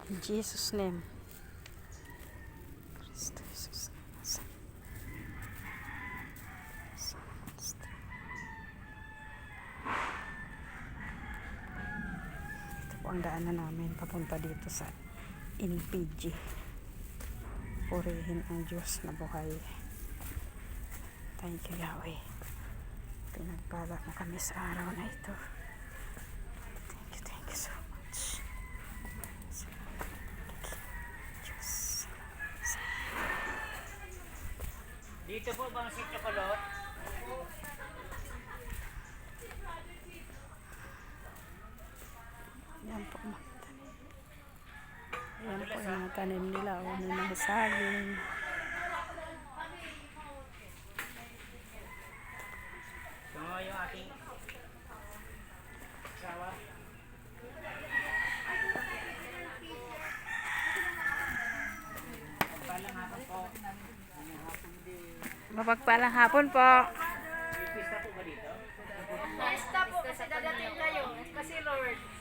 In Jesus' name. Kristo Jesus. Ito po ang daanan namin papunta dito sa NPG. Purihin ang Diyos na buhay. Thank you, Yahweh. Pinagpala mo kami sa araw na ito. Thank you so much. Dito po bang si Chocolate? Yan po mga tanim. Yan po yung mga tanim nila. O may mga saging. So yung aking asawa. Palang hapon po. Mapagpalang hapon po. May pista po ba dito? Pista po kasi dadating kayo. Kasi Lord.